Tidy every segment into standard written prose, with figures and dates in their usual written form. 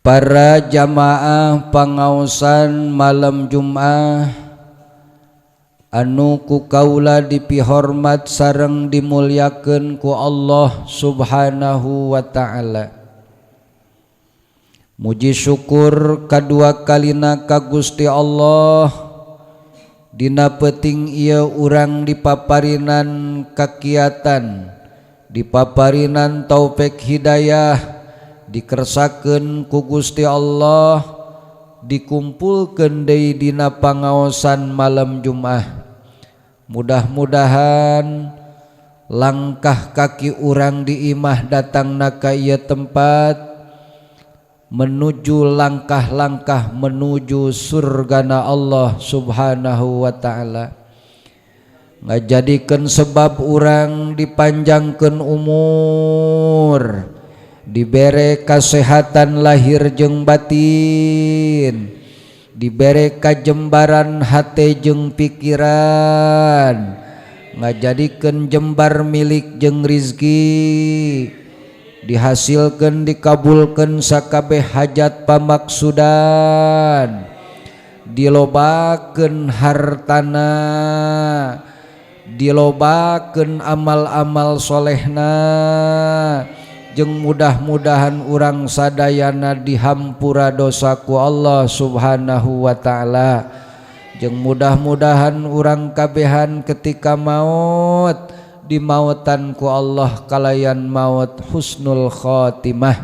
Para jamaah pangaosan malam Jumat anu ku kaula dipihormat sareng dimulyakeun ku Allah Subhanahu wa ta'ala. Muji syukur kadua kalina ka Gusti Allah dina peuting ieu urang dipaparinan kakiatan, dipaparinan taufik hidayah, dikersakeun ku Gusti Allah, dikumpulkeun deui dina pangaosan malam Jumat. Mudah-mudahan langkah kaki urang di imah datangna ka ieu tempat menuju langkah-langkah menuju surgana Allah Subhanahu wa ta'ala. Ngajadikeun sebab urang dipanjangkeun umur, dibere kasehatan lahir jeung batin, dibere kajembaran hate jeung pikiran, ngajadikeun jembar milik jeung rizki, dihasilkeun dikabulkeun sakabeh hajat pamaksudan, dilobakeun hartana, dilobakeun amal-amal solehna, jeung mudah-mudahan urang sadayana dihampura dosa ku Allah Subhanahu wa ta'ala, jeung mudah-mudahan urang kabehan ketika maut dimautan ku Allah kalayan maut husnul khotimah.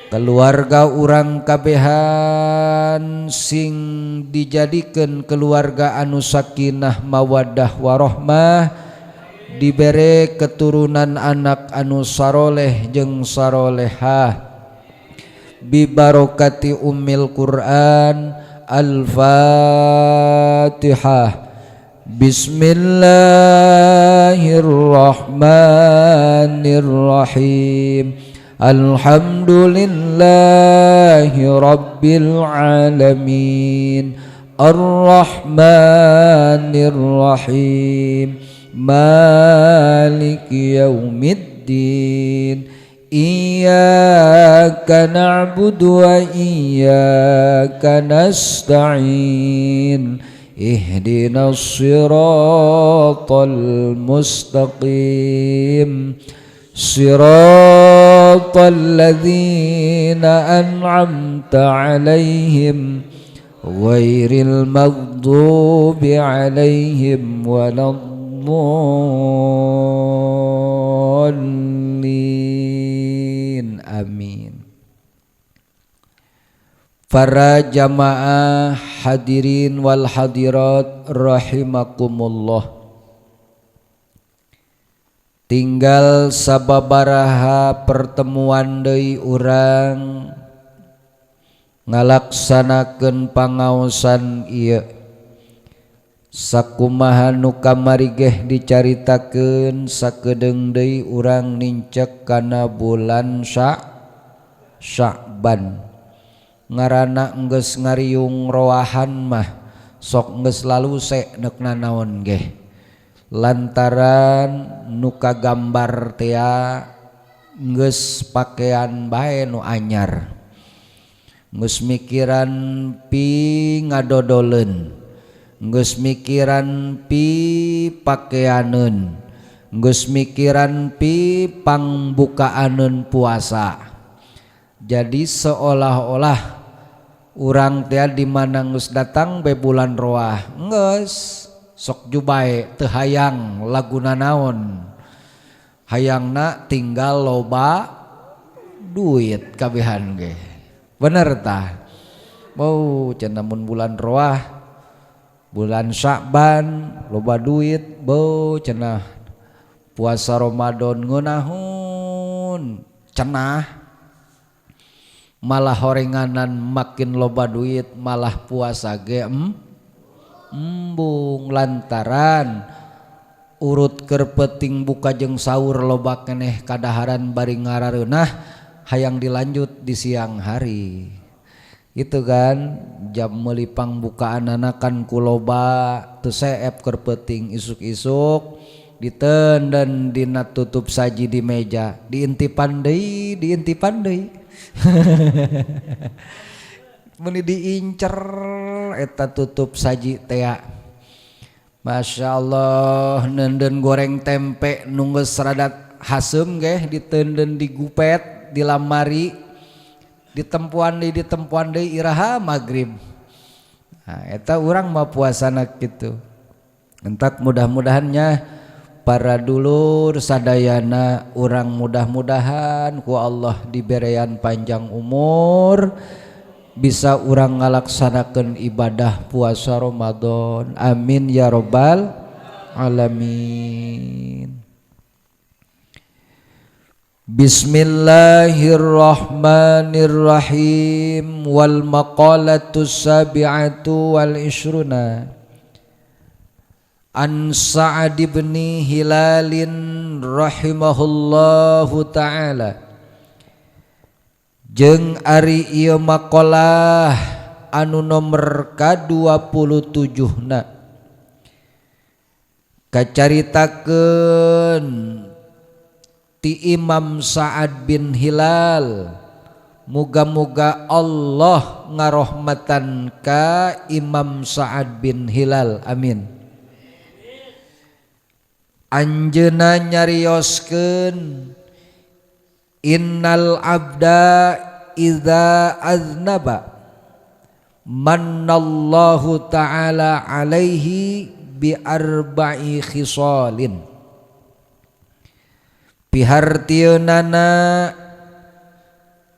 Keluarga urang kabehan sing dijadikeun keluarga anu sakinah mawaddah warahmah, dibere keturunan anak anu saroleh jeung sarolehah, bibarokati ummil Quran. Al-Fatihah. Bismillahirrahmanirrahim. Alhamdulillahi rabbil alamin. Ar-Rahmanir-Rahim. Maliki yaumiddin. Iyyaka na'budu wa iyyaka nasta'in. Ihdinas siratal mustaqim. Siratal ladzina an'amta 'alaihim ghairil maghdubi 'alaihim waladdallin. Amin. Para jamaah hadirin wal hadirat rahimakumullah. Tinggal sababaraha pertemuan deui urang ngalaksanakeun pangaosan ieu. Sakumaha nu kamari geh dicaritakeun sakedeung deui urang nincek kana bulan Sya'ban. Ngaranna enggeus ngariung roahan mah sok geus laluse neukna naon geh. Lantaran nu kagambar teh geus pakaian bae nu anyar. Geus mikiran pi ngadodoleun, geus mikiran pi pakaianeun, geus mikiran pi pangbukaaneun puasa. Jadi seolah-olah urang teh di mana geus datang be bulan roah geus sok jubae teu hayang laguna naon, hayangna tinggal loba duit kabehan ge. Bener tah? Mau cenah mun bulan roah, bulan Sya'ban loba duit, bau cenah puasa Ramadan ngeunahun cenah malah horenganan makin loba duit, malah puasa ge embung. Lantaran urut keur peuting buka jeung sahur loba keneh kadaharan bari ngarareunah hayang dilanjut di siang hari. Itu kan jam meuli pangbukaan anakan ku loba teu seep keur peuting isuk-isuk ditenden dina tutup saji di meja diintipan deui Meni diincer eta tutup saji teh. Masya Allah, nenden goreng tempe nunggus seradat hasem geh ditenden digupet di lamari ditempuan deui iraha magrib. Nah, eta urang mah puasana kitu. Entak mudah-mudahannya para dulur sadayana urang mudah-mudahan ku Allah diberean panjang umur bisa urang ngalaksanakeun ibadah puasa Ramadan. Amin ya rabbal alamin. Bismillahirrahmanirrahim. Wal maqalatus sabi'atu wal ishruna an Sa'ad bin Hilalin rahimahullahu ta'ala. Jeung ari ieu maqalah anu nomor ka-27na kacaritakeun ti Imam Sa'ad bin Hilal. Muga-muga Allah ngarohmatan ka Imam Sa'ad bin Hilal, amin. Anjeunna nyarioskeun innal abda idza aznaba mannallahu ta'ala alaihi bi arba'i khisalin. Pihartieunana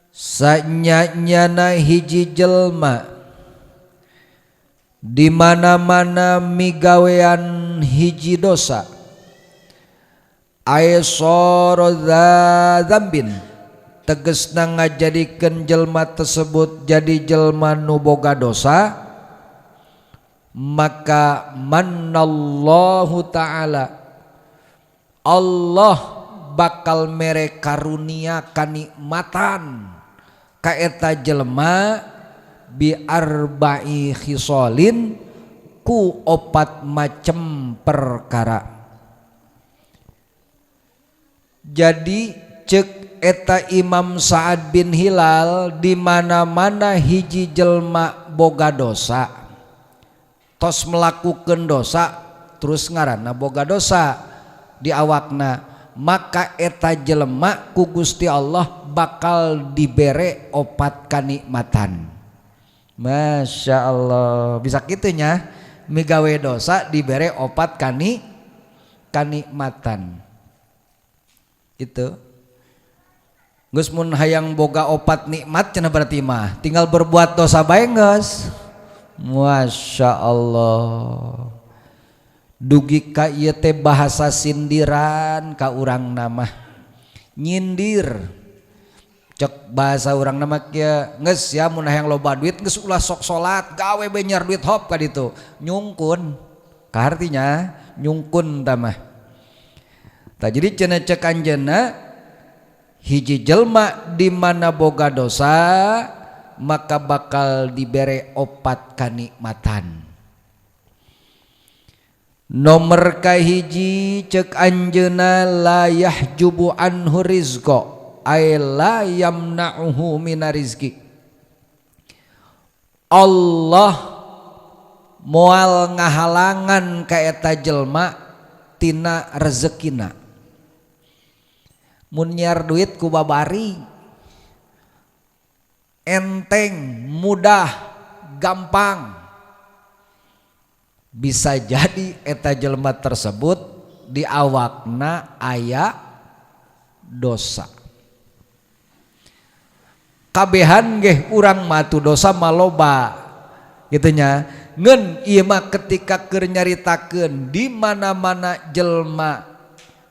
sanyanyana hiji jelma di mana-mana migawean hiji dosa aisara dzambin tegesna ngajadikeun jelma tersebut jadi jelma nu boga dosa, maka mannallahu ta'ala Allah bakal mere karunia kanikmatan ka eta jelema bi arba'i khisalin ku 4 macem perkara. Jadi cek eta Imam Sa'ad bin Hilal di mana-mana hiji jelma boga dosa tos melakukan dosa terus ngaranna boga dosa di awakna, maka eta jelema ku Gusti Allah bakal dibere 4 kanikmatan. Masya Allah, bisa kitunya migawe dosa dibere 4 kanikmatan. Gitu. Geus mun hayang boga 4 nikmat cenah berarti mah tinggal berbuat dosa bae geus. Masya Allah. Dugi ka ieu teh bahasa sindiran ka urang nama nyindir. Cek bahasa urang nama kieu geus ya mun hayang loba duit geus ulah sok salat gawe benyar duit hop ka ditu. Nyungkun. Ka artinya nyungkun tah mah. Tah jadi cenah cek anjeunna hiji jelma di mana boga dosa maka bakal dibere 4 kanikmatan. Nomor kahiji cek anjeunna la yahjubu anhu rizqa ay la yamna'uhu minar rizqi. Allah moal ngahalangan ka eta jelma tina rezekina. Mun nyiar duit ku babari enteng, mudah, gampang. Bisa jadi eta jelema tersebut di awakna aya dosa. Kabehan geh urang matu dosa maloba gitunya. Ngeun ieu mah ketika keur nyaritakeun di mana-mana jelma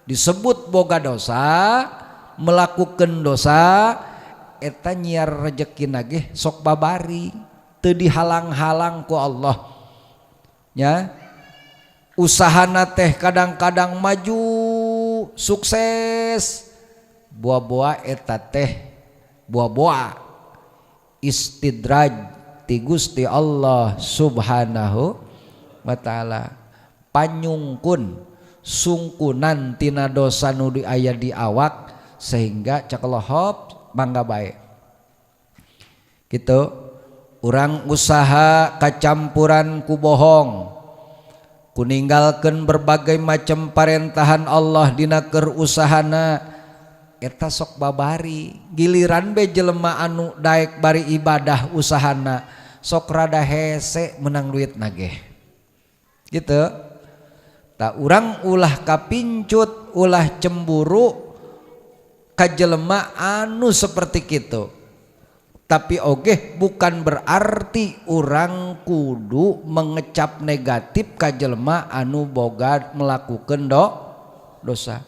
disebut boga dosa, melakukan dosa, eta nyiar rezekina ge sok babari, teu dihalang-halang ku Allah. Ya, usahana teh kadang-kadang maju sukses, buah-buah eta teh buah-buah istidraj ti Gusti Allah subhanahu wa ta'ala, panyungkun sungkunan tina dosa nu aya di awak sehingga cek lohop mangga bae. gitu. Urang usaha kacampuran ku bohong, ku ninggalkeun berbagai macam parentahan Allah dina keur usahana, eta sok babari. Giliran be jelema anu daek bari ibadah usahana sok rada hese menang duit nageh gitu. Tak urang ulah kapincut, ulah cemburu ka jelema anu seperti kitu. Tapi oge bukan berarti urang kudu mengecap negatif ka jelema anu boga melakukan dosa.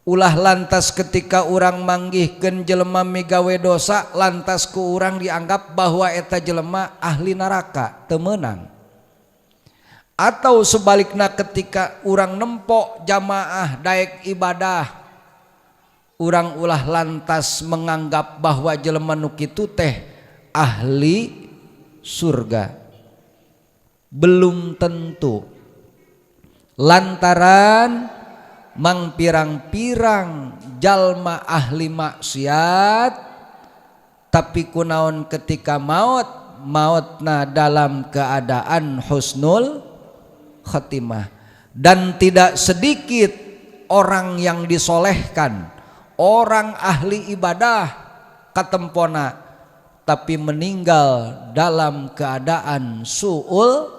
Ulah lantas ketika urang manggihkeun jelema migawe dosa lantas ku urang dianggap bahwa eta jelema ahli neraka, teu meunang. Atau sebaliknya ketika urang nempo jamaah daek ibadah, urang ulah lantas menganggap bahwa jelema nu kitu teh ahli surga. Belum tentu. Lantaran mang pirang-pirang jalma ahli maksiat tapi kunaon ketika mautna dalam keadaan husnul khatimah. Dan tidak sedikit orang yang disolehkan, orang ahli ibadah katempona tapi meninggal dalam keadaan su'ul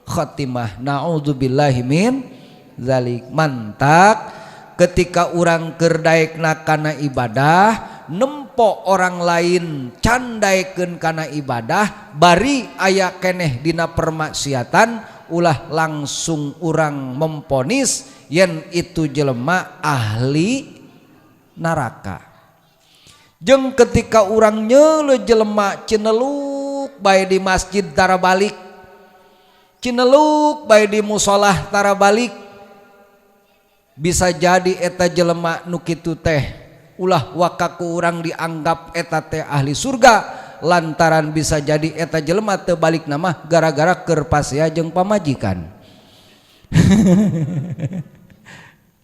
khatimah. Na'udzubillahi min zalik. Mantak ketika orang keur daekna kana ibadah nempo orang lain can daekeun kana ibadah bari aya keneh dina permaksiatan, ulah langsung urang memponis yen itu jelema ahli neraka. Jeung ketika urang nyeuleuh jelema cineluk bae di masjid tara balik, cineluk bae di musolah tara balik, bisa jadi eta jelema nu kitu teh ulah wakaku urang dianggap eta teh ahli surga, lantaran bisa jadi eta jelema teu balik nama gara-gara keur pasea jeung pamajikan.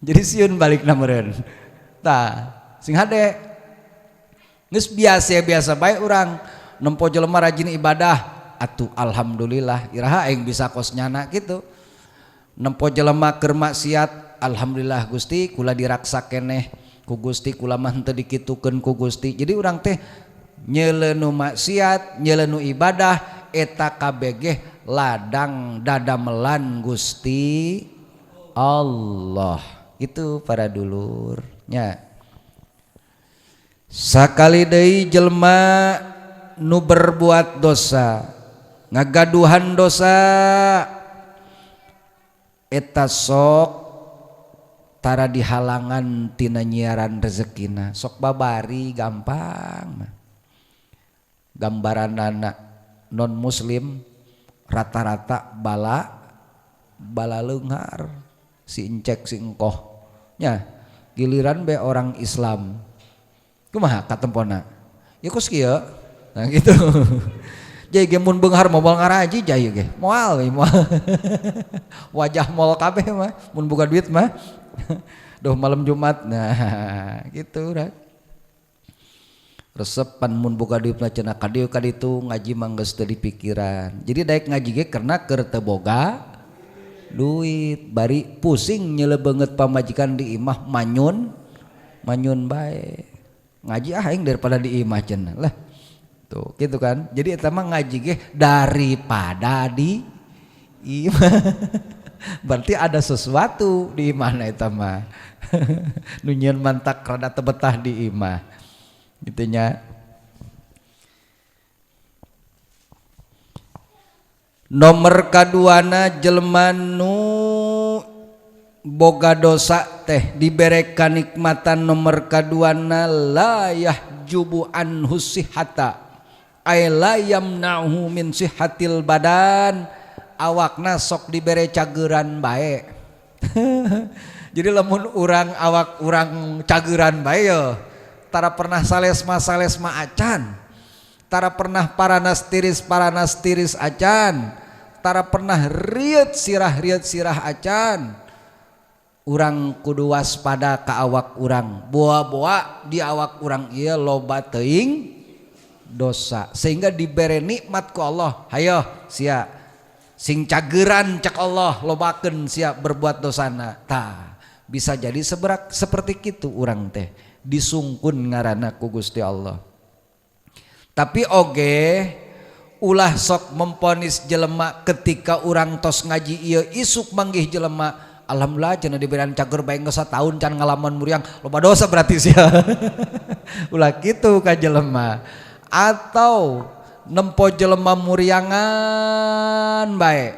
Jadi sieun balik na meureun. Tah, sing hade geus biasa bae urang nempo jelema rajin ibadah, atuh alhamdulillah iraha aing bisa kos nyana kitu. Nempo jelema keur maksiat, alhamdulillah Gusti kula diraksa keneh ku Gusti, kula mah teu dikitukeun ku Gusti. Jadi urang teh nyeleunu maksiat, nyeleunu ibadah eta kabeh ladang dadamelan Gusti Allah. Itu para dulurnya. Sakali deui jelema nu berbuat dosa, ngagaduhan dosa, eta sok tara dihalangan tina nyiaran rezekina, sok babari gampang. Gambaran anak non muslim rata-rata bala leunghar, si encek si engkoh nya. Giliran be orang Islam kumaha katempona ya kos kieu, nah gitu. Jadi ge mun beunghar moal ngaraji jaya ge moal we moal. Wajah moal kabeh mah mun boga duit mah. Duh malam Jumat, nah gitu urang. Resepan mun boga duit mah cenah kadieu kaditu ngaji mah geus teu dipikiran. Jadi daek ngaji ge karena keur teu boga duit, bari pusing nyelebeungeut pamajikan di imah manyun bae. Ngaji aing daripada di imah cenah lah. Tuh gitu kan. Jadi eta mah ngaji ge daripada di imah. Berarti ada sesuatu di imahna eta mah. Nu nyieun mantak rada teu betah di imah. Gitu nya. Nomor kaduana jelema nu boga dosa teh diberekan nikmatan nomor kaduana la yahjubu anhu sihata ay la yamna'hu min sihatil badan, awakna sok dibere cageran bae. Jadi lamun urang awak urang cageran bae yo tara pernah salesma acan, tara pernah paranas tiris acan, tara pernah riet sirah acan. Urang kudu waspada ka awak urang, boa-boa di awak urang ieu loba teuing dosa sehingga diberi nikmat ku Allah. Hayo sia sing cageran cek Allah lobakeun sia berbuat dosana tah bisa jadi seperti kitu urang teh disungkun ngaranna ku Gusti Allah. Tapi oge ulah sok memponis jelema ketika urang tos ngaji ieu isuk manggih jelema alhamdulillah cenah diberian cager bae geus sataun can ngalaman muriang loba dosa berarti sia. Ulah kitu ka jelema. Atau nempo jelema muriangan bae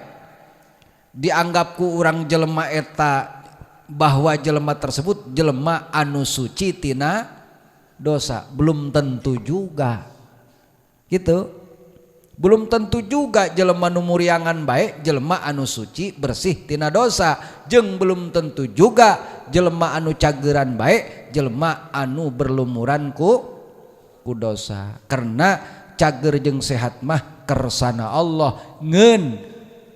dianggap ku urang jelema eta bahwa jelema tersebut jelema anu suci tina dosa, belum tentu juga gitu. Belum tentu juga jelema nu muriangan bae jelema anu suci bersih tina dosa, jeung belum tentu juga jelema anu cageran bae jelema anu berlumuran ku dosa. Karena cager jeung sehat mah kersana Allah ngeun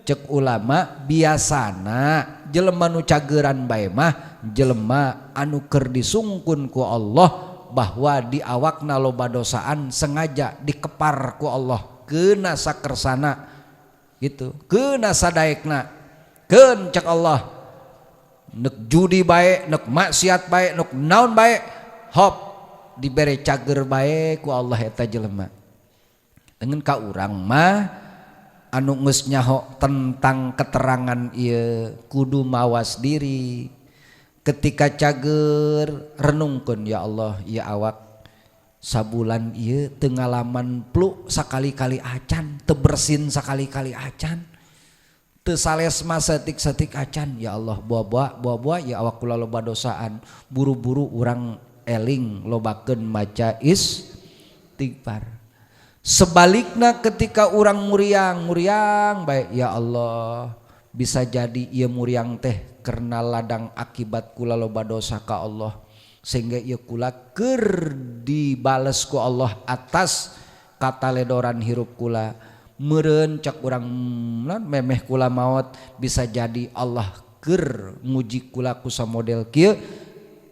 cek ulama biasana jelema nu cageran bae mah jelema anu keur disungkun ku Allah bahwa di awakna loba dosaan sengaja dikepar ku Allah keuna sakersana gitu, keuna sadaekna keun cek Allah neuk judi bae neuk maksiat bae neuk naon bae hop dibere cager bae ku Allah eta jelema. Dengan ka urang mah anu geus nyaho tentang keterangan ieu kudu mawas diri ketika cager renungkeun ya Allah ieu awak sabulan ieu teu ngalaman pluk sakali-kali acan teu bersin sakali-kali acan teu sales mah saeutik-saeutik acan ya Allah buah-buah ya awak kula loba dosaan buru-buru urang eling lobakeun maca istighfar. Sebaliknya ketika orang muriang baik ya Allah bisa jadi ia muriang teh karena ladang akibat kula loba dosa ka Allah sehingga ia kula keur dibales ku Allah atas kata ledoran hirup kula meureun cek urang memeh kula maot bisa jadi Allah keur nguji kula ku samodel kieu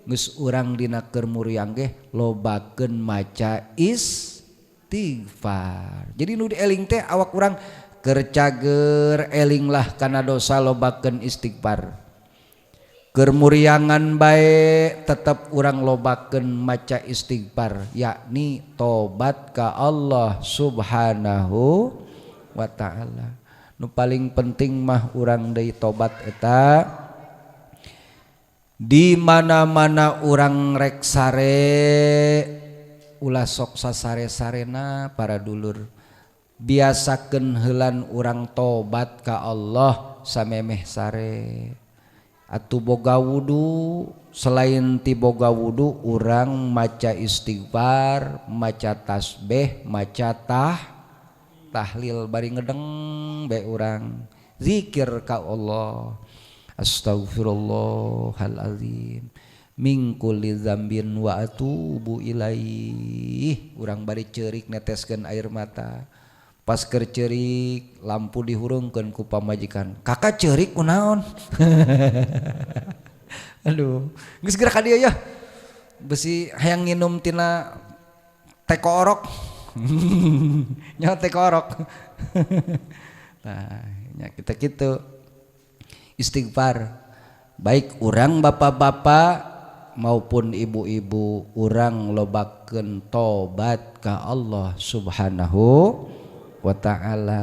geus urang dina keur muriang ge lobakeun maca istighfar. Jadi nu dieling teh awak urang keur cager elinglah kana dosa lobakeun istighfar. Keur muriangan bae tetep urang lobakeun maca istighfar yakni tobat ka Allah Subhanahu wa taala. Nu paling penting mah urang deui tobat eta di mana-mana urang rek sare ulah sok sasare-sarena para dulur biasakeun heulan urang tobat ka Allah samemeh sare atuh boga wudu selain ti boga wudu urang maca istighfar maca tasbih maca tahlil bari ngedeng bae urang zikir ka Allah astaghfirullahalazim min kulli dzambin wa atubu ilaih. Urang bari ceurik neteskeun air mata pas keur ceurik lampu dihurungkeun ku pamajikan kakak ceurik kunaon. Aduh geus geura ka dieu ya besi hayang nginum tina teh koorok. Nya teh koorok. Nah nya kita kitu istighfar baik urang bapak-bapak maupun ibu-ibu urang lobakeun tobat ka Allah Subhanahu wa taala.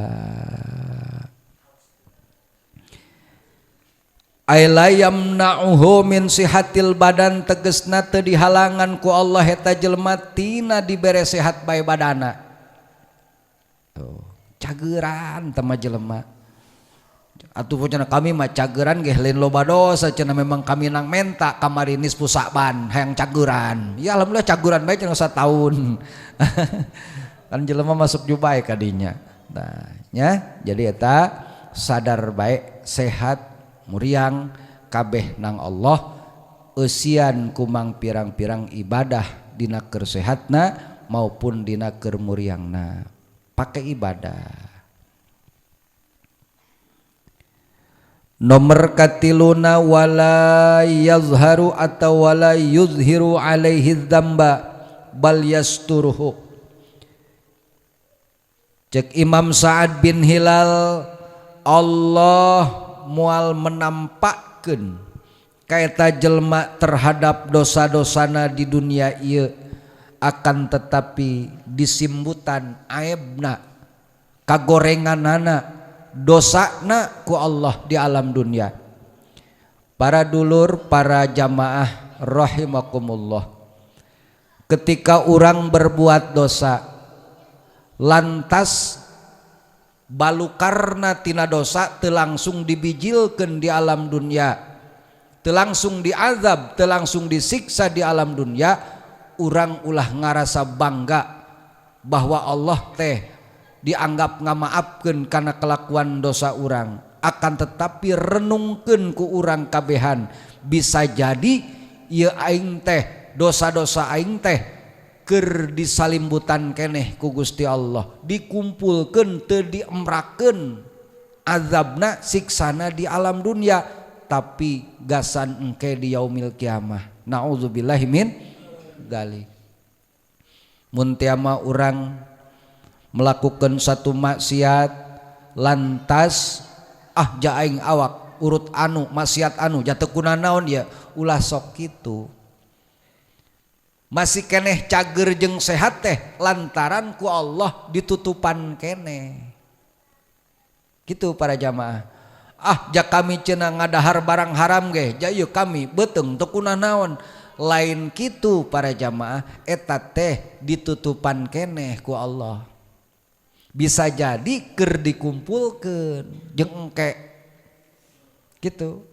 Aila yamna'uhu min sihatil badan tegesna teu dihalangan ku Allah eta jelema tina dibere sehat bae badana. Tuh cageran teh mah jelema atuh cenah kami mah cageran ge lain loba dosa cenah memang kami nang menta kamari nisfu Sa'ban hayang cageran ya alhamdulillah cageran bae cenah sataun. Kan jelema masuk jubae ka dinya. Nah nya jadi eta sadar bae sehat muriang kabeh nang Allah eusian kumang pirang-pirang ibadah dina keur sehatna maupun dina keur muriangna pake ibadah. Nomor katiluna wala yazharu atau wala yuzhiru alaihi dzamba bal yasturuhu Cek Imam Sa'ad bin Hilal, Allah mual menampakkeun kaeta jelma terhadap dosa-dosana di dunia ieu, akan tetapi disimbutan aibna kagorenganana dosana ku Allah di alam dunia. Para dulur, para jamaah rahimakumullah, ketika orang berbuat dosa lantas balukarna tina dosa teu langsung dibijilkeun di alam dunia, teu langsung diazab, teu langsung disiksa di alam dunia, urang ulah ngarasa bangga bahwa Allah teh dianggap ngamaafkeun kana kelakuan dosa urang. Akan tetapi renungkeun ku urang kabehan, bisa jadi ieu aing teh dosa-dosa aing teh keur disalimbutan keneh ku Gusti Allah, dikumpulkeun teu diemrakeun azabna siksana di alam dunia, tapi gasan engke di yaumil kiamah. Nauzubillahi min dzalik. Mun teu mah urang melakukan satu maksiat lantas ja aing awak urut anu maksiat anu jatuh kunaon ya ulah sok kitu, masih keneh cager jeung sehat teh lantaran ku Allah ditutupan keneh gitu. Para jamaah, ja kami cenah ngadahar barang haram ge, ja ieu kami beuteung teu kunaon, lain kitu. Para jamaah, eta teh ditutupan keneh ku Allah, bisa jadi keur dikumpulkeun jeung engke gitu.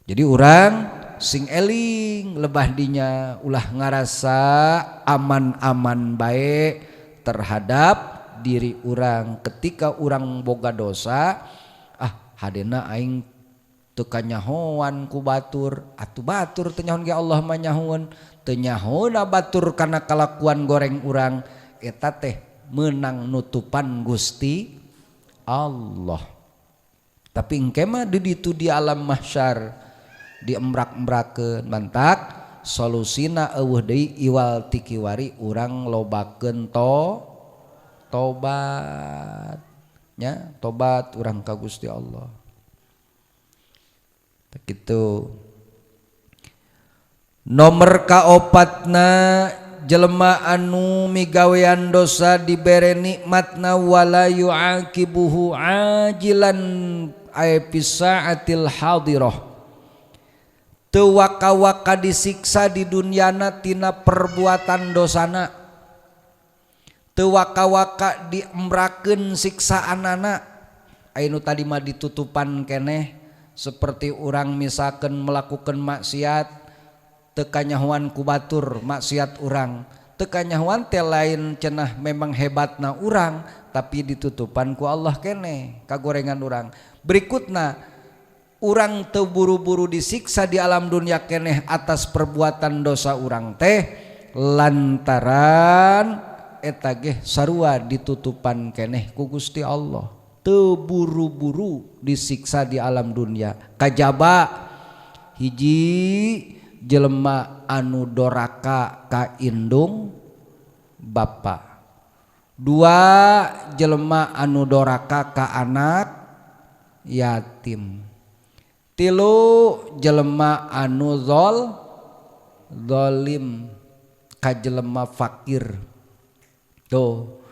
Jadi urang sing eling lebah dinya ulah ngarasa aman-aman bae terhadap diri urang. Ketika urang boga dosa, hadena aing teu kanyahoan ku batur, atuh batur teu nyahoan ge Allah mah nyahoan, teu nyahoana batur kana kalakuan goreng urang, eta teh menang nutupan Gusti Allah. Tapi engke mah di ditu di alam mahsyar diembrak-embrakeun, mantak solusina eueuh deui iwal tikiwari urang lobakeun tobat nya, tobat urang ka Gusti Allah. Begitu. Nomor kaopatna, jelema anu migawean dosa dibere nikmatna wala yu'aqibuhu ajilan ay pisaatil hadirah, teu waka-waka disiksa di dunyana tina perbuatan dosana, teu waka-waka diembrakeun siksaanana. Anu tadi mah ditutupan keneh, seperti orang misalkan melakukan maksiat teu kanyahoan ku batur maksiat urang, teu kanyahoan teh lain cenah memang hebatna urang, tapi ditutupan ku Allah keneh kagorengan urang. Berikutna, urang teu buru-buru disiksa di alam dunia keneh atas perbuatan dosa urang teh lantaran eta ge sarua ditutupan keneh ku Gusti Allah, teu buru-buru disiksa di alam dunia. Kajaba hiji jelema anu doraka ka indung bapa, dua jelema anu doraka ka anak yatim, tilu jelema anu zalim ka jelema fakir. Tuh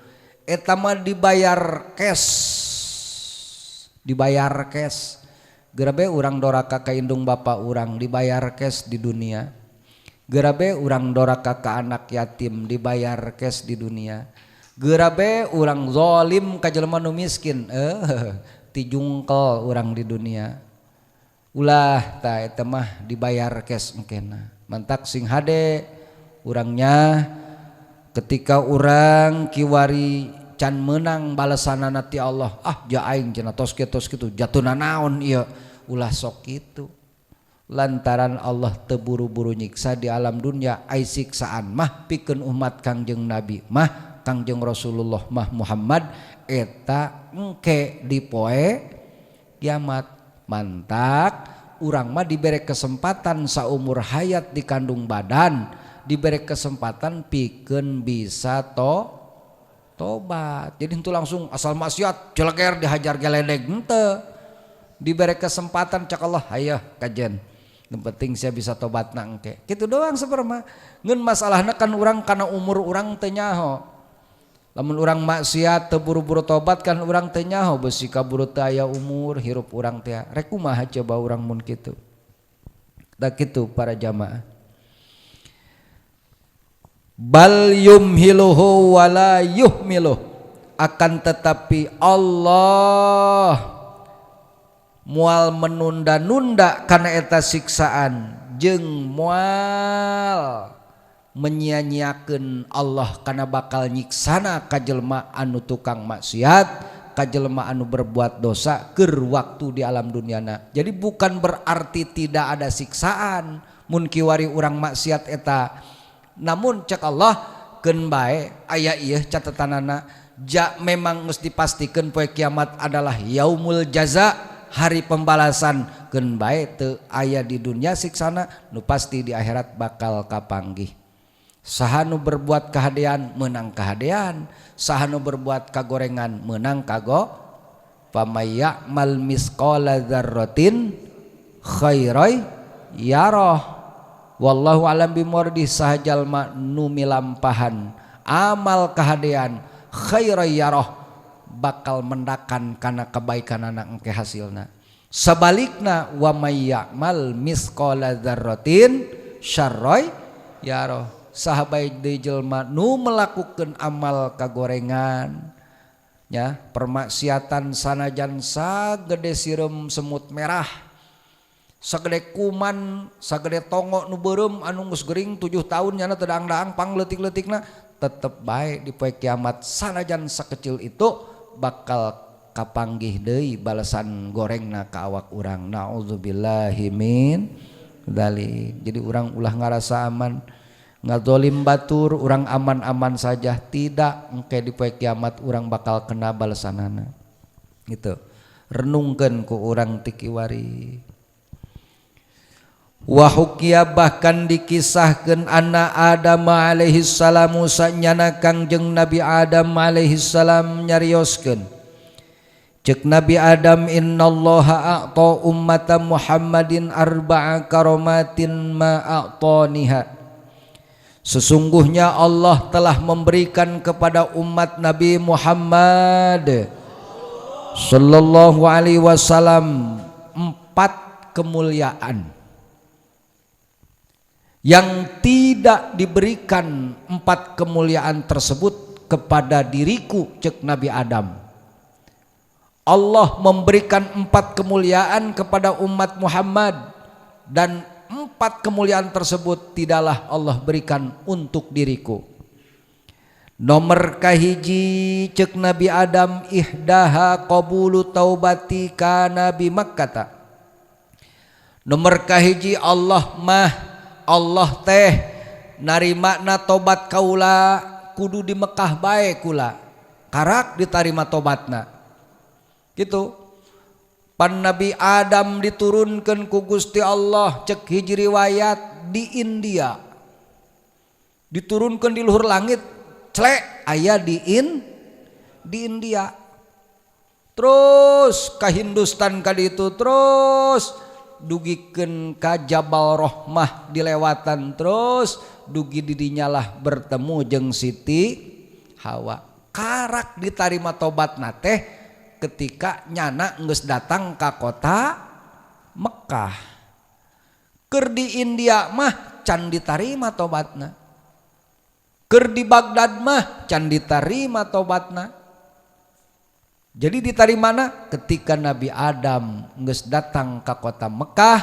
eta mah dibayar cash. Gerabe urang doraka ka indung bapa urang dibayar cash di dunia. Gerabe urang doraka ka anak yatim dibayar cash di dunia. Gerabe urang zalim ka jelema nu miskin, tijungkel urang di dunia. Ulah ta eta mah dibayar cash engkena. Mantak sing hade urangnya ketika urang kiwari can menang balasanana ti Allah, ja aing cenah tos kitu jatuna naon ieu, ulah sok kitu. Lantaran Allah teu buru-buru nyiksa di alam dunia, ai siksaan mah pikeun umat Kangjeng Nabi mah Kangjeng Rasulullah mah Muhammad eta engke di poe kiamat. Mantak urang mah dibere kesempatan saumur hayat di kandung badan, diberi kesempatan pikeun bisa tobat. Jadi itu langsung asal maksiat jeleger dihajar geledeg henteu. Diberi kesempatan cak Allah, hayo kajen. Yang penting saya bisa tobat engke. Kitu doang sabarma. Ngeun masalahna kan urang kana umur urang teu nyaho. Lamun urang maksiat teu buru-buru tobat kan urang teu nyaho beusi kaburu teu aya umur hirup urang teh. Rek kumaha coba urang mun kitu. Da kitu para jamaah. Bal yumhiluhu wala yuhmiluh, akan tetapi Allah mual menunda-nunda kana eta siksaan jeung mual menyia-nyiakeun Allah kana bakal nyiksana ka jelema anu tukang maksiat, ka jelema anu berbuat dosa keur waktu di alam duniana. Jadi bukan berarti tidak ada siksaan mun kiwari urang maksiat eta. Namun cek Allah keun bae aya ieu catatanana memang geus dipastikeun poe kiamat adalah yaumul jaza, hari pembalasan. Keun bae teu aya di dunia siksana, nu pasti di akhirat bakal kapanggih. Saha nu berbuat kahadean meunang kahadean, saha nu berbuat kagorengan meunang kago. Pamaya mal misqala dzarratin khairai yarah. Wallahu alam bimurdi, sahajalma nu milampahan amal kahadean khairai yarah bakal mendakan kana kebaikan anak engke hasilna. Sebalikna wa may ya'mal misqala dzarratin syarrai yarah, sahabai deui jelma nu melakukeun amal kagorengan nya permaksiatan sanajan sagede sireum semut merah, sagede kuman, sagede tongo nu beureum anu geus gering 7 tahun nyana teu daang-daang pangleutik-leutikna, tetep bae di poe kiamat sanajan sakecil itu bakal kapanggih deui balasan gorengna ka awak urang. Nauzubillahi min dzalik. Jadi urang ulah ngarasa aman, ngadolim batur urang aman-aman saja, tidak, engke di poe kiamat urang bakal kena balasanana. Gitu. Renungkeun ku urang ti kiwari. Wa hukiya bahkan dikisahkeun anna Adam alaihi salamu sanyana Kangjeng Nabi Adam alaihi salam nyarioskeun cek Nabi Adam, innallaha a'ta ummata Muhammadin arba'a karomatin ma a'taniha, sesungguhnya Allah telah memberikan kepada umat Nabi Muhammad sallallahu alaihi wasallam 4 kemuliaan yang tidak diberikan 4 kemuliaan tersebut kepada diriku, cek Nabi Adam. Allah memberikan 4 kemuliaan kepada umat Muhammad, dan 4 kemuliaan tersebut tidaklah Allah berikan untuk diriku. Nomor kahiji cek Nabi Adam, ihdaha qabulu taubati kana bi Makkah. Nomor kahiji Allah teh narimana tobat kaula kudu di Mekah bae kula, karak ditarima tobatna gitu. Pan Nabi Adam diturunkeun ku Gusti Allah cek hiji riwayat di India, diturunkeun di luhur langit clek aya di India, terus ka Hindustan kaditu, terus dugikeun ka Jabal Rahmah dilewatan, terus dugi didinyalah bertemu jeung Siti Hawa. Karak ditarima tobatna teh ketika nyana geus datang ka kota Mekah. Keur di India mah can ditarima tobatna, keur di Baghdad mah can ditarima tobatna. Jadi ditarimana ketika Nabi Adam geus datang ke kota Mekah,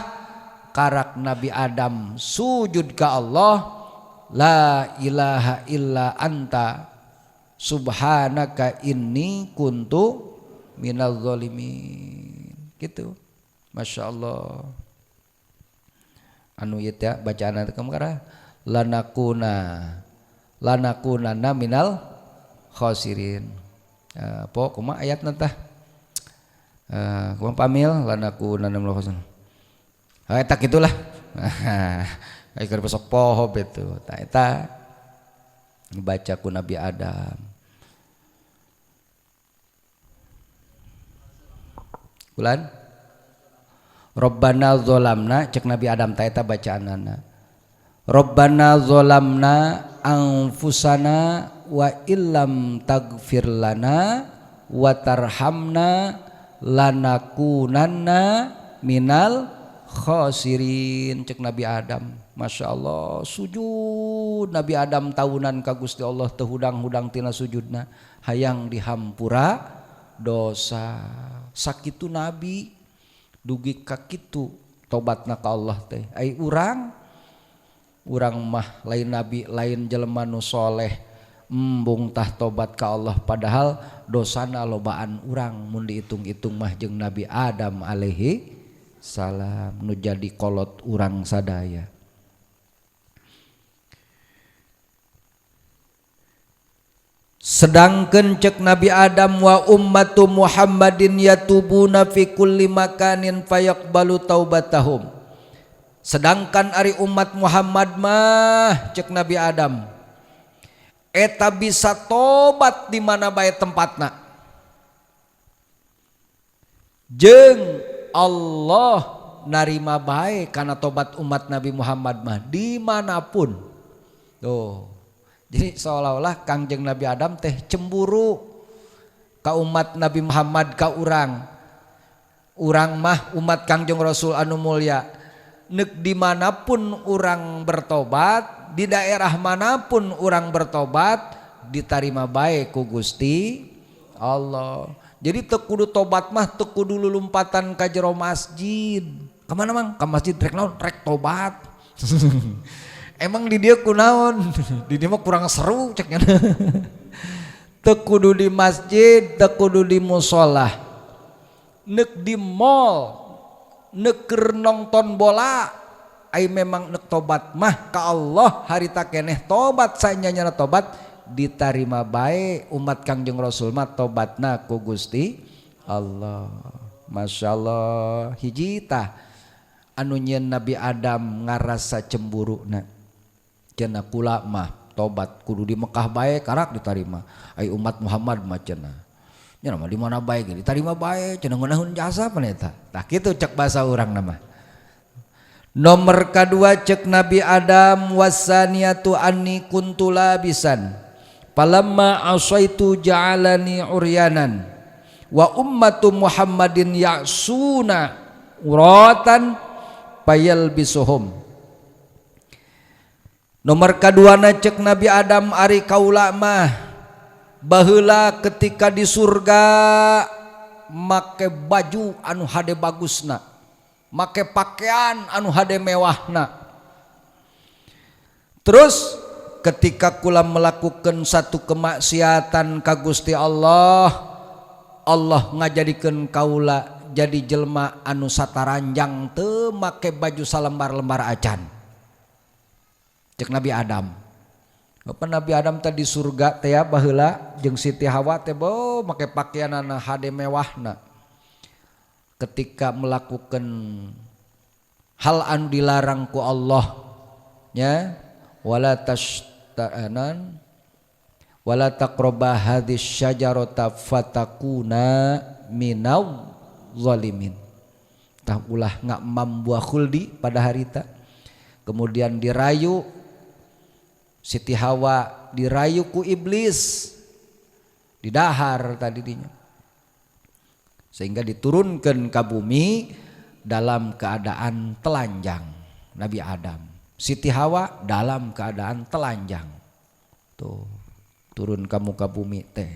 karak Nabi Adam sujud ka Allah, la ilaha illa anta subhanaka inni kuntu minal zalimin. Gitu. Masya Allah. Anu ieu teh bacaan teh kamara lanakunana minal khosirin. Kumaha ayatna tah? Kumaha pamil lanakunana minal khosirin. Eta kitulah. Ai keur besok poho betu. Tah eta baca ku Nabi Adam. Ulan Rabbana zolamna cek Nabi Adam taeta bacaanana Rabbana zolamna anfusana wa illam tagfir lana wa tarhamna lanakunanna minal khasirin cek Nabi Adam. Masya Allah sujud Nabi Adam tahunan ka Gusti Allah teu hudang-hudang tina sujudna hayang dihampura dosa sakitu Nabi dugi ka kitu tobatna ka Allah teh ai urang mah lain nabi lain jelema nu soleh embung tah tobat ka Allah padahal dosana lobaan urang mun diitung-itung mah jeung Nabi Adam alaihi salam nu jadi kolot urang sadaya. Sedangkan cek Nabi Adam wa ummatu Muhammadin yatubuna fi kulli makanin fayaqbalu taubatahum. Sedangkan ari umat Muhammad mah cek Nabi Adam eta bisa tobat di mana bae tempatna. Jeung Allah narima bae kana tobat umat Nabi Muhammad mah dimanapun. Tuh. Jadi seolah-olah Kangjeng Nabi Adam teh cemburu ka umat Nabi Muhammad ka urang mah umat Kangjeng Rasul anu mulya neuk dimanapun urang bertobat di daerah manapun urang bertobat ditarima bae ku Gusti Allah. Jadi teu kudu tobat mah teu kudu lulumpatan ka jero masjid. Ka mana mang? Ka masjid rek naon? Rek tobat. Emang di dia kunaon? Di dia mah kurang seru ceknya. Teu kudu di masjid, teu kudu di musola. Neuk di mall, neuk keur nonton bola. Ai memang neuk tobat mah ka Allah harita keneh tobat saenyana tobat ditarima bae umat Kangjeng Rasul mah tobatna ku Gusti Allah. Masyaallah hiji tah anu nyieun Nabi Adam ngarasa cemburuna. Cenah kula mah tobat kudu di Mekah bae karak ditarima. Ai umat Muhammad mah cenah. Nya mah di mana bae ge ditarima bae cenah ngeunaheun jasa pan eta. Tah kitu cek bahasa urang nama. Nomor kedua cek Nabi Adam wasaniatu anni kuntu labisan. Falamma asaitu ja'alani uryanan wa ummatu Muhammadin ya'suna uratan payalbisuhum. Nomor kaduana cek Nabi Adam ari kaula mah baheula ketika di surga make baju anu hade bagusna, make pakaian anu hade mewahna. Terus ketika kula melakukan satu kemaksiatan ka Gusti Allah, Allah ngajadikeun kaula jadi jelma anu sataranjang teu make baju salembar-lembar acan. Cek Nabi Adam. Bapak Nabi Adam tadi surga teh baheula jeung Siti Hawa teh bo make pakaianana hade mewahna. Ketika melakukan hal anu dilarang ku Allah nya wala tasta'anan wala taqraba hadhish syajarata fatakuna minal zalimin. Tah ulah ngakmam buah khuldi pada harita. Kemudian dirayu Siti Hawa dirayu ku iblis didahar tadi dinya sehingga diturunkan ke bumi dalam keadaan telanjang. Nabi Adam, Siti Hawa dalam keadaan telanjang tuh turun kamu ke bumi teh.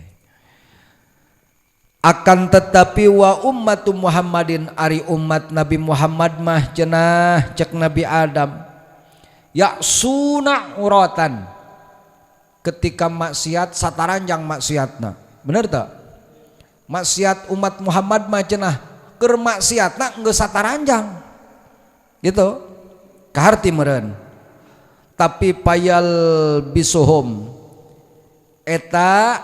Akan tetapi wa ummatu Muhammadin ari umat Nabi Muhammad mah cenah cek Nabi Adam ya'suna uratan ketika maksiat sataranjang maksiatna. Bener tak? Maksiat umat Muhammad mah cenah keur maksiatna geus sataranjang gitu kaharti meureun. Tapi payal bisuhum eta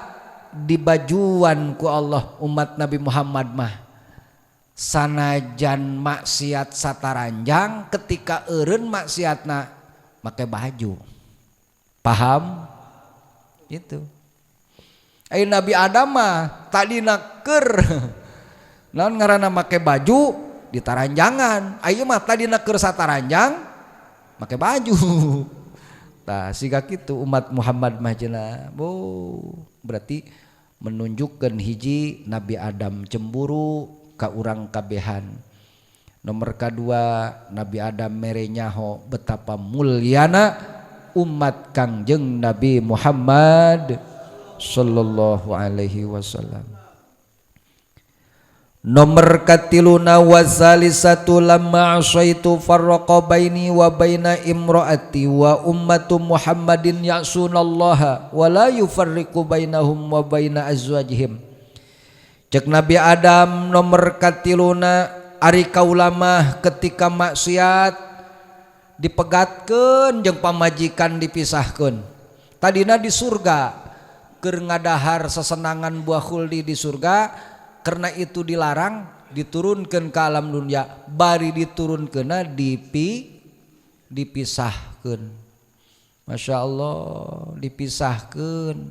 dibajuan ku Allah umat Nabi Muhammad mah sanajan maksiat sataranjang ketika eureun maksiatna make baju. Paham? Itu. Ai Nabi Adam mah tadina keur naon ngaranna make baju ditaranjangan, ayeuna mah tadina keur sataranjang make baju. Tah siga kitu umat Muhammad mah cenah. Berarti menunjukkan hiji Nabi Adam cemburu ka urang kabehan. Nomor kedua Nabi Adam mere nyaho betapa mulyana umat Kangjeng Nabi Muhammad sallallahu alaihi wasallam. Nomor katiluna wazalisatu lamma asaitu farraqa baini wa baina imraati wa ummatu Muhammadin ya'sunallaha wa la yufarriqu bainahum wa baina azwajihim. Cek Nabi Adam nomor katiluna ari kaula mah ketika maksiat dipegatkeun jeung pamajikan dipisahkeun. Tadina di surga keur ngadahar sesenangan buah khuldi di surga. Karena itu dilarang diturunkan ke alam dunia, bari diturunkeunna dipisahkeun. Masya Allah dipisahkeun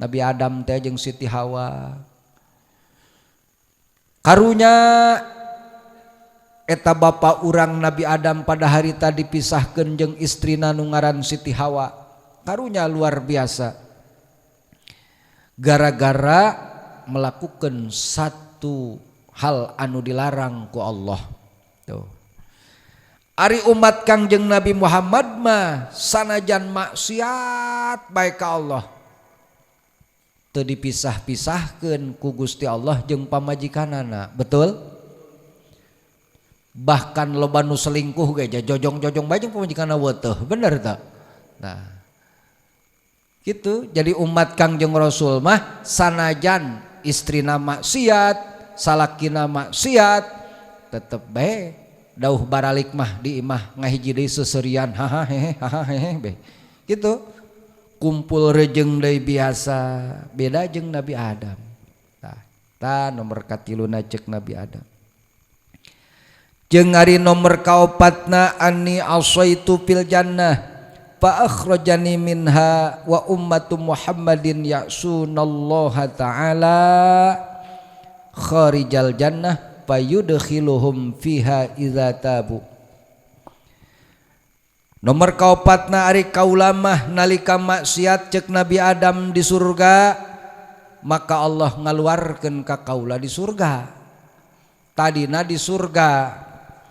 Nabi Adam teh jeung Siti Hawa. Karunya eta bapa urang Nabi Adam pada hari tadi dipisahkeun jeung istrina nu ngaran Siti Hawa. Karunya luar biasa. Gara-gara melakukan satu hal anu dilarang ku Allah. Tuh. Ari umat Kangjeng Nabi Muhammad mah sanajan maksiat baik ka Allah teu dipisah-pisahkeun ku Gusti Allah jeung pamajikanana. Betul? Bahkan loba nu selingkuh ge jojong-jojong bae jeung pamajikanana weutuh. Bener teu? Nah. Gitu. Jadi umat Kangjeng Rasul mah sanajan istrina maksiat, salakina maksiat, tetep bae dauh baralik mah di imah ngahiji deui seserian haha hehe be. Gitu. Kumpul rejeng deui biasa, beda jeung Nabi Adam. Tah nomor katiluna cek Nabi Adam. Jeung ari nomor kaopatna anni asaitu fil jannah fa akhrajani minha wa ummatu Muhammadin ya'sunallaha ta'ala kharijal jannah fayudkhiluhum fiha idza tabu. Nomor kaopatna ari kaula mah nalika maksiat cek Nabi Adam di surga maka Allah ngaluarkeun ka kaula di surga. Tadina di surga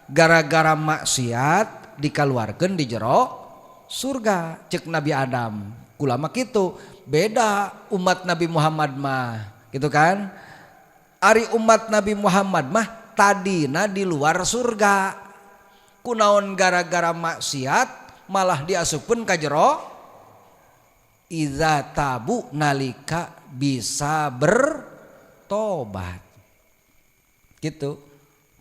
gara-gara maksiat dikaluarkeun di jero surga cek Nabi Adam. Kulama kitu beda umat Nabi Muhammad mah gitu kan. Ari umat Nabi Muhammad mah tadina di luar surga. Kunaon gara-gara maksiat malah diasupkeun ka jero iza tabu nalika bisa bertobat. Gitu.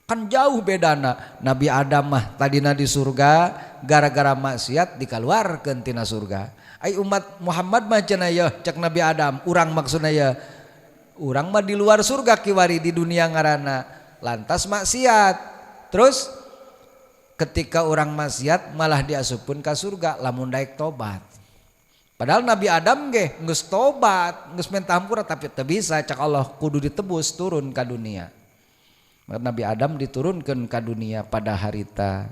Kan jauh bedana. Nabi Adam mah tadina di surga gara-gara maksiat dikaluarkeun tina surga. Ai umat Muhammad mah cenah ya cek Nabi Adam, urang maksudna ya. Urang mah di luar surga kiwari di dunia ngaranna lantas maksiat. Terus ketika orang maksiat malah diasupkeun ka surga lamun daek tobat. Padahal Nabi Adam ge geus tobat, geus minta hampura tapi teu bisa cak Allah kudu ditebus turun ka dunia. Nabi Adam diturunkan ke dunia pada harita.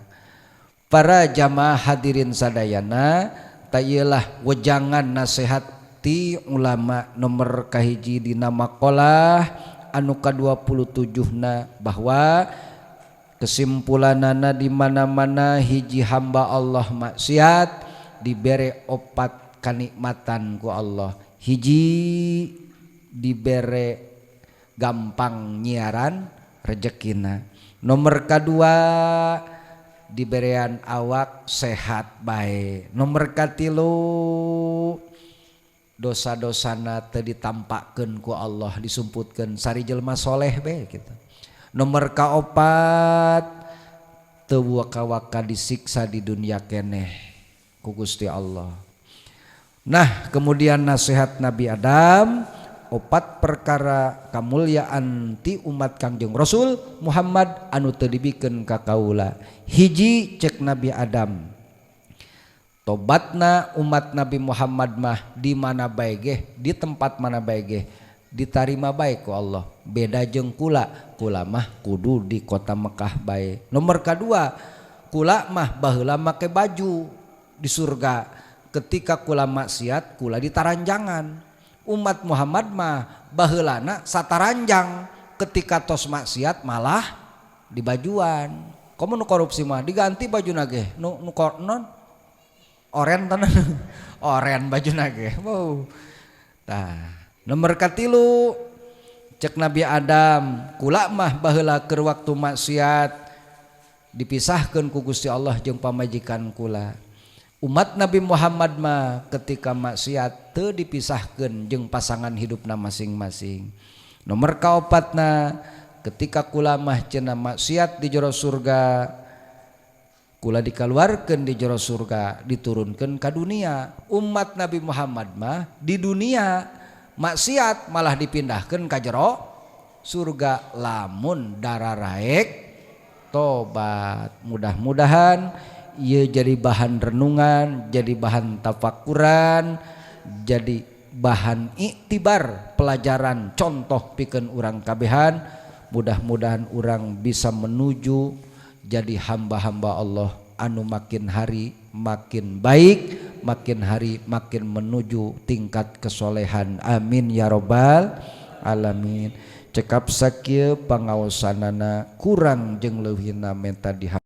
Para jamaah hadirin sadayana, tayelah wejangan nasihat ti ulama nomor kahiji dina maqalah anu ka-27na bahwa kesimpulanana di mana-mana hiji hamba Allah maksiat dibere opat kanikmatan ku Allah. Hiji dibere gampang nyiaran rezekina. Nomor kedua diberian awak sehat baik. Nomor katilu dosa-dosana teu ditampakkeun ku Allah disumputkeun sari jelema soleh be gitu. Nomor kaopat teu waka-waka disiksa di dunia keneh ku Gusti Allah. Nah, kemudian nasihat Nabi Adam opat perkara kamulyaan ti umat Kangjeng Rasul Muhammad anu teu dibikeun ka kaula. Hiji cek Nabi Adam, tobatna umat Nabi Muhammad mah di mana bae ge, di tempat mana bae ge diterima baik ku Allah. Beda jeung kula mah kudu di kota Mekah bae. Nomor kedua, kula mah baheula make baju di surga. Ketika kula maksiat kula ditaranjangan. Umat Muhammad mah baheulana sataranjang, ketika tos maksiat malah di bajuan. Komo nu korupsi mah diganti baju nage nu non oren tenan oren baju nage. Wow. Tah, nomor katilu cek Nabi Adam, kula mah baheula keur waktu maksiat dipisahkeun ku Gusti Allah jeung pamajikan kula. Umat Nabi Muhammad mah ketika maksiat teu dipisahkeun jeung pasangan hidupna masing-masing. Nomor kaopatna, ketika kula mah cenah maksiat di jero surga, kula dikeluarkeun di jero surga, diturunkeun ka dunia. Umat Nabi Muhammad mah di dunia maksiat malah dipindahkeun ka jero surga lamun dararaek tobat. Mudah-mudahan ieu jadi bahan renungan, jadi bahan tafakuran, jadi bahan iktibar, pelajaran contoh pikeun urang kabehan. Mudah-mudahan urang bisa menuju jadi hamba-hamba Allah anu makin hari makin baik, makin hari makin menuju tingkat kesolehan. Amin ya robbal alamin. Cekap sakieu pangaosanana kurang jeung leuwihna menta dihampura.